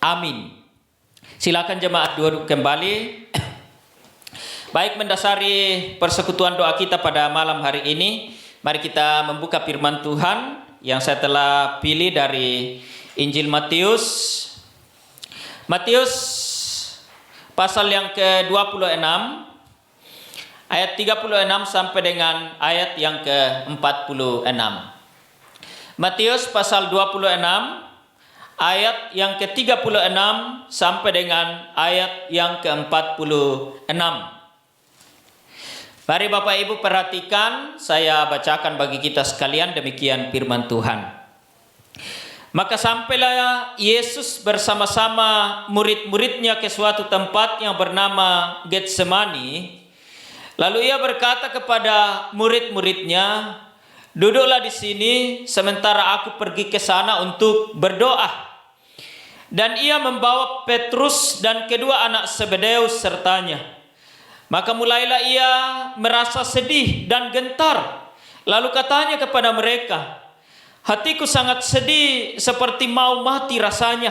Amin. Silakan jemaat duduk kembali. Baik, mendasari persekutuan doa kita pada malam hari ini, mari kita membuka firman Tuhan yang saya telah pilih dari Injil Matius. Matius pasal yang ke-26 ayat 36 sampai dengan ayat yang ke-46. Matius pasal 26 ayat yang ke-36 sampai dengan ayat yang ke-46. Mari Bapak Ibu perhatikan, saya bacakan bagi kita sekalian demikian firman Tuhan. Maka sampailah Yesus bersama-sama murid-muridnya ke suatu tempat yang bernama Getsemani. Lalu ia berkata kepada murid-muridnya, "Duduklah di sini sementara aku pergi ke sana untuk berdoa." Dan ia membawa Petrus dan kedua anak Zebedeus sertanya. Maka mulailah ia merasa sedih dan gentar. Lalu katanya kepada mereka, "Hatiku sangat sedih seperti mau mati rasanya.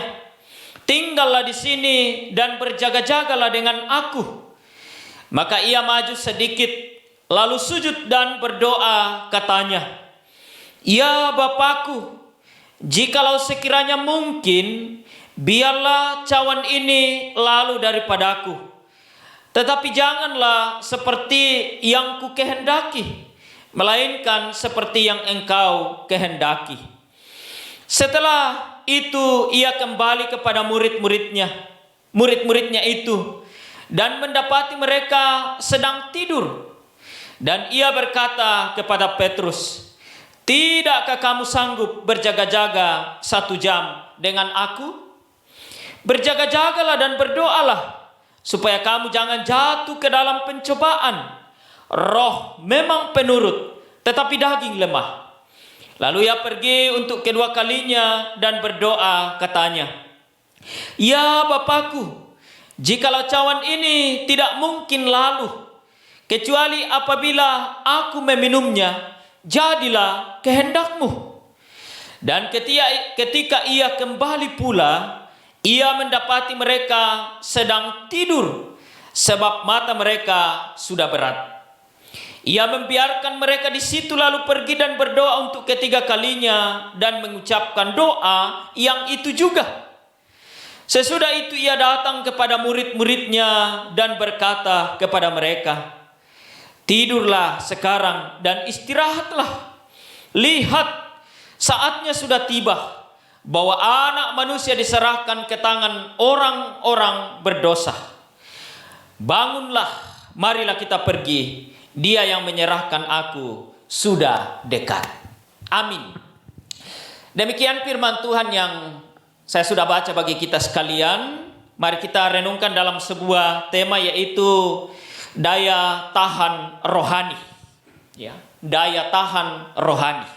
Tinggallah di sini dan berjaga-jagalah dengan aku." Maka ia maju sedikit, lalu sujud dan berdoa katanya, "Ya Bapakku, jikalau sekiranya mungkin, biarlah cawan ini lalu daripadaku. Tetapi janganlah seperti yang ku kehendaki, melainkan seperti yang Engkau kehendaki." Setelah itu ia kembali kepada murid-muridnya itu dan mendapati mereka sedang tidur. Dan ia berkata kepada Petrus, "Tidakkah kamu sanggup berjaga-jaga 1 jam dengan aku? Berjaga-jagalah dan berdoalah, supaya kamu jangan jatuh ke dalam pencobaan. Roh memang penurut, tetapi daging lemah." Lalu ia pergi untuk kedua kalinya dan berdoa katanya, "Ya Bapakku, jikalau cawan ini tidak mungkin lalu, kecuali apabila aku meminumnya, jadilah kehendak-Mu." Dan ketika ia kembali pula, ia mendapati mereka sedang tidur, sebab mata mereka sudah berat. Ia membiarkan mereka di situ lalu pergi dan berdoa untuk ketiga kalinya dan mengucapkan doa yang itu juga. Sesudah itu ia datang kepada murid-muridnya dan berkata kepada mereka, "Tidurlah sekarang dan istirahatlah. Lihat, saatnya sudah tiba bahwa Anak Manusia diserahkan ke tangan orang-orang berdosa. Bangunlah, marilah kita pergi. Dia yang menyerahkan aku sudah dekat." Amin. Demikian firman Tuhan yang saya sudah baca bagi kita sekalian. Mari kita renungkan dalam sebuah tema, yaitu daya tahan rohani. Ya, daya tahan rohani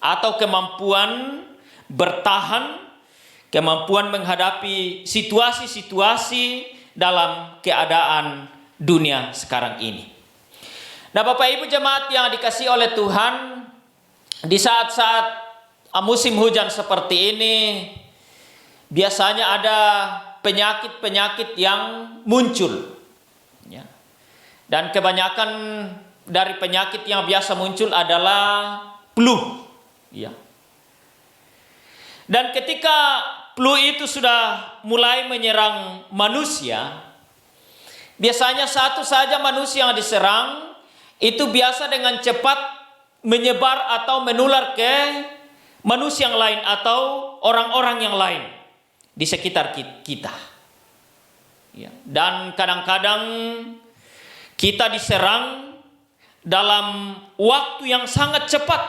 atau kemampuan bertahan, kemampuan menghadapi situasi-situasi dalam keadaan dunia sekarang ini. Nah, Bapak Ibu jemaat yang dikasihi oleh Tuhan, di saat-saat musim hujan seperti ini, biasanya ada penyakit-penyakit yang muncul. Ya. Dan kebanyakan dari penyakit yang biasa muncul adalah flu. Ya. Dan ketika flu itu sudah mulai menyerang manusia, biasanya satu saja manusia yang diserang itu biasa dengan cepat menyebar atau menular ke manusia yang lain atau orang-orang yang lain di sekitar kita. Ya. Dan kadang-kadang kita diserang dalam waktu yang sangat cepat.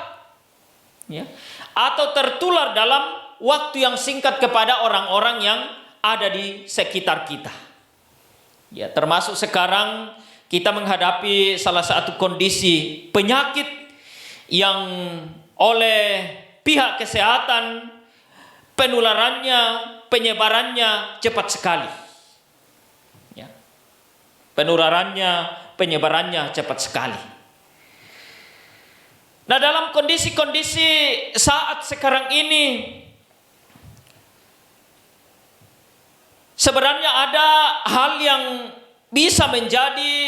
Ya. Atau tertular dalam waktu yang singkat kepada orang-orang yang ada di sekitar kita. Ya, termasuk sekarang kita menghadapi salah satu kondisi penyakit yang oleh pihak kesehatan penularannya, penyebarannya cepat sekali. Ya. Penyebarannya cepat sekali. Nah, dalam kondisi-kondisi saat sekarang ini, sebenarnya ada hal yang bisa menjadi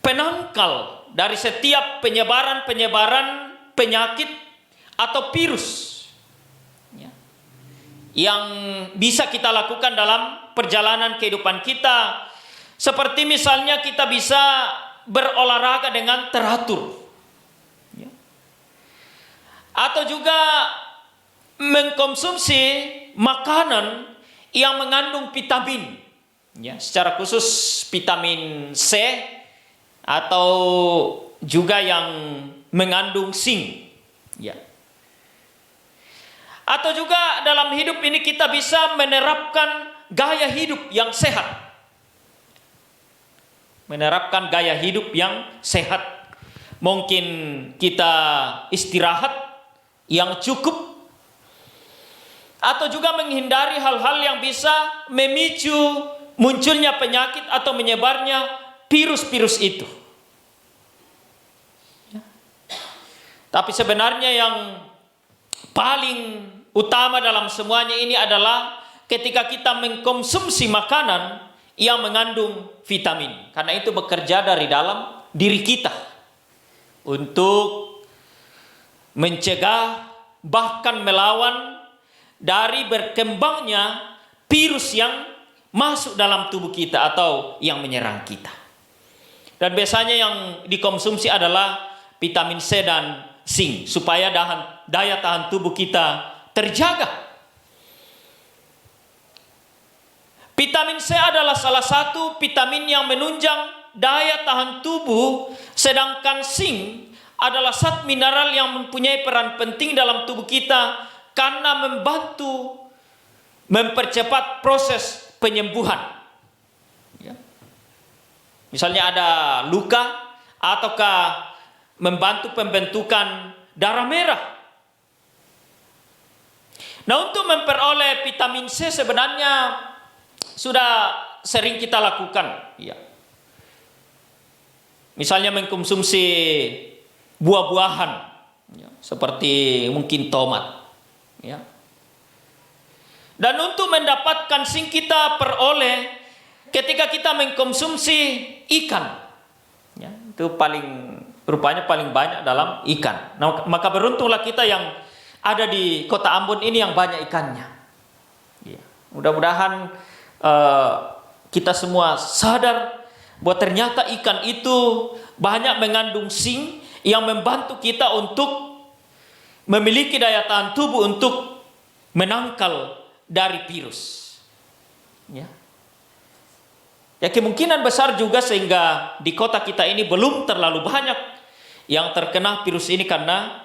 penangkal dari setiap penyebaran penyakit atau virus yang bisa kita lakukan dalam perjalanan kehidupan kita. Seperti misalnya kita bisa berolahraga dengan teratur, atau juga mengkonsumsi makanan yang mengandung vitamin, secara khusus vitamin C, atau juga yang mengandung zinc, Atau juga dalam hidup ini kita bisa menerapkan gaya hidup yang sehat. Menerapkan gaya hidup yang sehat. Mungkin kita istirahat yang cukup. Atau juga menghindari hal-hal yang bisa memicu munculnya penyakit atau menyebarnya virus-virus itu. Tapi sebenarnya yang paling utama dalam semuanya ini adalah ketika kita mengkonsumsi makanan yang mengandung vitamin. Karena itu bekerja dari dalam diri kita untuk mencegah bahkan melawan dari berkembangnya virus yang masuk dalam tubuh kita atau yang menyerang kita. Dan biasanya yang dikonsumsi adalah vitamin C dan zinc supaya daya tahan tubuh kita terjaga. Vitamin C adalah salah satu vitamin yang menunjang daya tahan tubuh, sedangkan zinc adalah zat mineral yang mempunyai peran penting dalam tubuh kita karena membantu mempercepat proses penyembuhan. Misalnya ada luka ataukah membantu pembentukan darah merah. Nah, untuk memperoleh vitamin C sebenarnya sudah sering kita lakukan. Misalnya mengkonsumsi buah-buahan, seperti mungkin tomat. Dan untuk mendapatkan zinc kita peroleh ketika kita mengkonsumsi ikan. Itu rupanya paling banyak dalam ikan. Nah, maka beruntunglah kita yang ada di kota Ambon ini yang banyak ikannya. Mudah-mudahan kita semua sadar bahwa ternyata ikan itu banyak mengandung zinc yang membantu kita untuk memiliki daya tahan tubuh untuk menangkal dari virus. Ya, kemungkinan besar juga sehingga di kota kita ini belum terlalu banyak yang terkena virus ini karena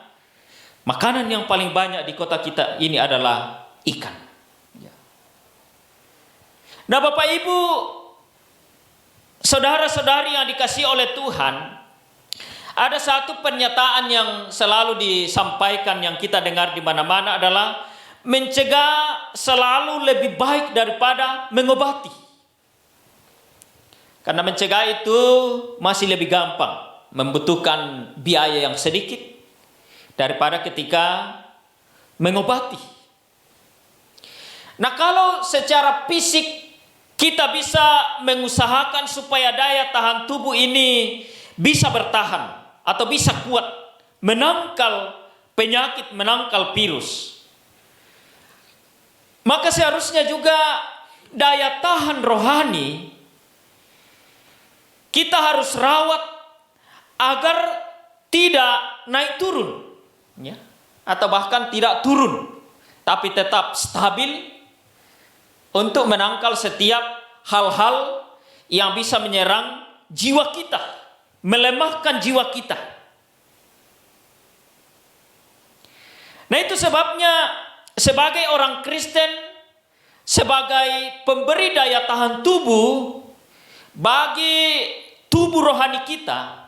makanan yang paling banyak di kota kita ini adalah ikan. Nah, Bapak Ibu, saudara-saudari yang dikasihi oleh Tuhan, ada satu pernyataan yang selalu disampaikan yang kita dengar di mana-mana adalah mencegah selalu lebih baik daripada mengobati. Karena mencegah itu masih lebih gampang, membutuhkan biaya yang sedikit daripada ketika mengobati. Nah, kalau secara fisik kita bisa mengusahakan supaya daya tahan tubuh ini bisa bertahan atau bisa kuat menangkal penyakit, menangkal virus, maka seharusnya juga daya tahan rohani kita harus rawat agar tidak naik turun, atau bahkan tidak turun, tapi tetap stabil untuk menangkal setiap hal-hal yang bisa menyerang jiwa kita, melemahkan jiwa kita. Nah, itu sebabnya sebagai orang Kristen, sebagai pemberi daya tahan tubuh bagi tubuh rohani kita,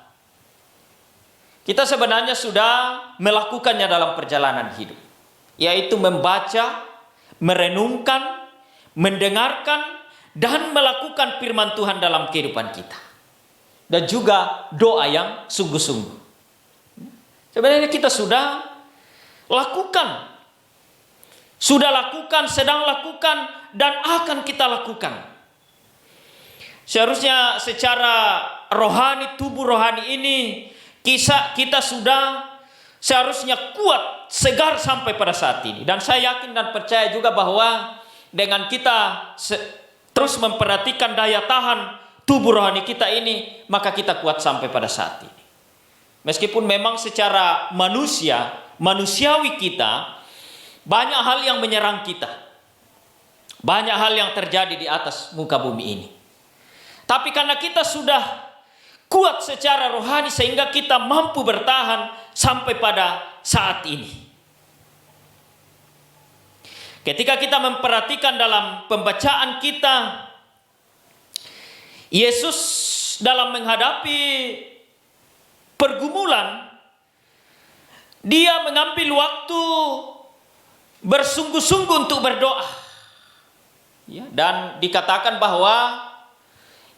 kita sebenarnya sudah melakukannya dalam perjalanan hidup, yaitu membaca, merenungkan, mendengarkan, dan melakukan firman Tuhan dalam kehidupan kita. Dan juga doa yang sungguh-sungguh. Sebenarnya kita sudah lakukan sudah lakukan, sedang lakukan, dan akan kita lakukan. Seharusnya secara rohani, tubuh rohani ini kita sudah seharusnya kuat, segar sampai pada saat ini. Dan saya yakin dan percaya juga bahwa dengan kita terus memperhatikan daya tahan tubuh rohani kita ini, maka kita kuat sampai pada saat ini. Meskipun memang secara manusiawi kita, banyak hal yang menyerang kita. Banyak hal yang terjadi di atas muka bumi ini. Tapi karena kita sudah kuat secara rohani sehingga kita mampu bertahan sampai pada saat ini. Ketika kita memperhatikan dalam pembacaan kita, Yesus dalam menghadapi pergumulan, dia mengambil waktu bersungguh-sungguh untuk berdoa. Ya, dan dikatakan bahwa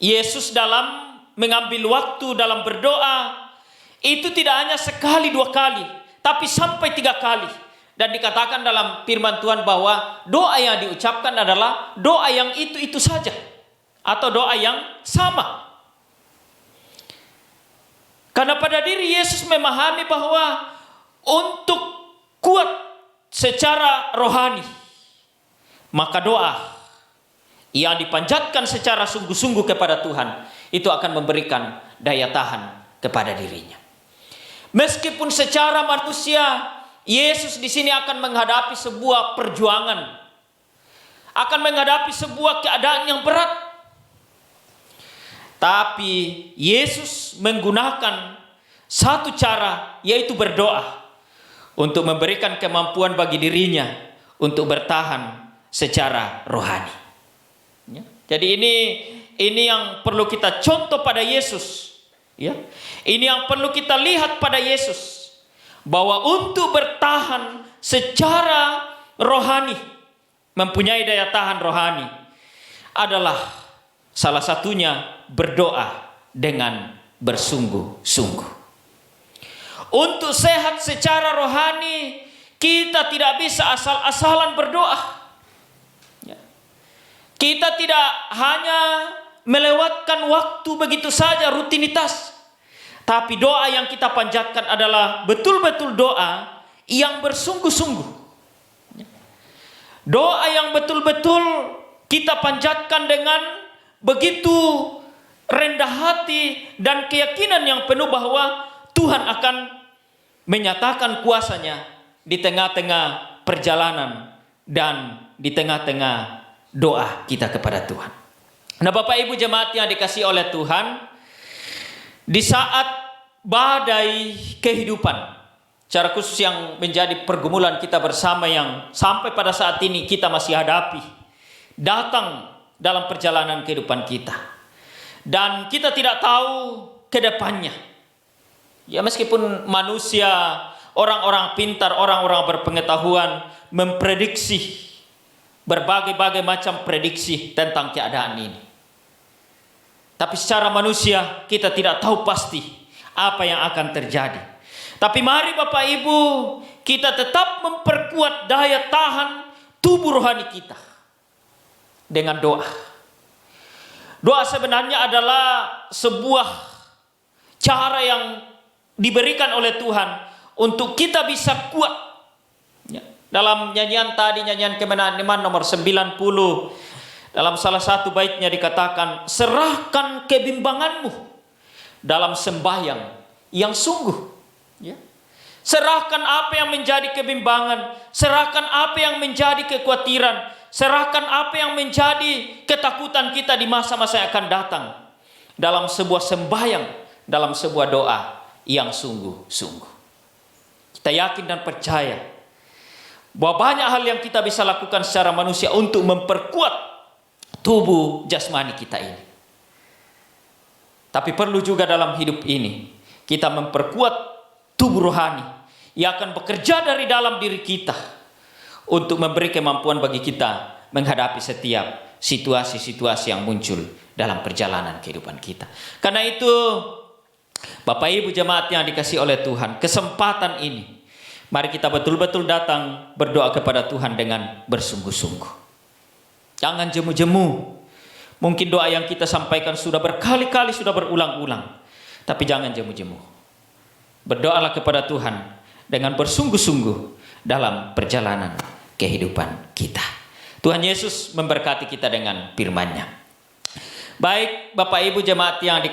Yesus dalam mengambil waktu dalam berdoa itu tidak hanya sekali, dua kali, tapi sampai 3 kali. Dan dikatakan dalam firman Tuhan bahwa doa yang diucapkan adalah doa yang itu saja, atau doa yang sama. Karena pada diri Yesus memahami bahwa untuk kuat secara rohani, maka doa yang dipanjatkan secara sungguh-sungguh kepada Tuhan itu akan memberikan daya tahan kepada dirinya. Meskipun secara manusia Yesus di sini akan menghadapi sebuah perjuangan, akan menghadapi sebuah keadaan yang berat, tapi Yesus menggunakan satu cara, yaitu berdoa, untuk memberikan kemampuan bagi dirinya untuk bertahan secara rohani. Ya. Jadi ini yang perlu kita contoh pada Yesus. Ya. Ini yang perlu kita lihat pada Yesus, bahwa untuk bertahan secara rohani, mempunyai daya tahan rohani, adalah salah satunya berdoa dengan bersungguh-sungguh. Untuk sehat secara rohani, kita tidak bisa asal-asalan berdoa. Kita tidak hanya melewatkan waktu begitu saja, rutinitas. Tapi doa yang kita panjatkan adalah betul-betul doa yang bersungguh-sungguh. Doa yang betul-betul kita panjatkan dengan begitu rendah hati dan keyakinan yang penuh bahwa Tuhan akan menyatakan kuasanya di tengah-tengah perjalanan dan di tengah-tengah doa kita kepada Tuhan. Nah, Bapak Ibu jemaat yang dikasihi oleh Tuhan, di saat badai kehidupan, secara khusus yang menjadi pergumulan kita bersama yang sampai pada saat ini kita masih hadapi, datang dalam perjalanan kehidupan kita. Dan kita tidak tahu ke depannya. Ya, meskipun manusia, orang-orang pintar, orang-orang berpengetahuan memprediksi berbagai-bagai macam prediksi tentang keadaan ini. Tapi secara manusia kita tidak tahu pasti apa yang akan terjadi. Tapi mari Bapak Ibu, kita tetap memperkuat daya tahan tubuh rohani kita dengan doa. Doa sebenarnya adalah sebuah cara yang diberikan oleh Tuhan untuk kita bisa kuat. Ya. Dalam nyanyian tadi, nyanyian kemenangan iman nomor 90, dalam salah satu baitnya dikatakan, serahkan kebimbanganmu dalam sembahyang yang sungguh. Ya. Serahkan apa yang menjadi kebimbangan, serahkan apa yang menjadi kekhawatiran, serahkan apa yang menjadi ketakutan kita di masa-masa yang akan datang dalam sebuah sembahyang, dalam sebuah doa yang sungguh-sungguh. Kita yakin dan percaya bahwa banyak hal yang kita bisa lakukan secara manusia untuk memperkuat tubuh jasmani kita ini. Tapi perlu juga dalam hidup ini kita memperkuat tubuh rohani yang akan bekerja dari dalam diri kita untuk memberi kemampuan bagi kita menghadapi setiap situasi-situasi yang muncul dalam perjalanan kehidupan kita. Karena itu, Bapak Ibu jemaat yang dikasihi oleh Tuhan, kesempatan ini Mari kita betul-betul datang berdoa kepada Tuhan dengan bersungguh-sungguh. Jangan jemu-jemu. Mungkin doa yang kita sampaikan sudah berkali-kali, sudah berulang-ulang. Tapi jangan jemu-jemu. Berdoalah kepada Tuhan dengan bersungguh-sungguh dalam perjalanan kehidupan kita. Tuhan Yesus memberkati kita dengan firman-Nya. Baik, Bapak Ibu jemaat yang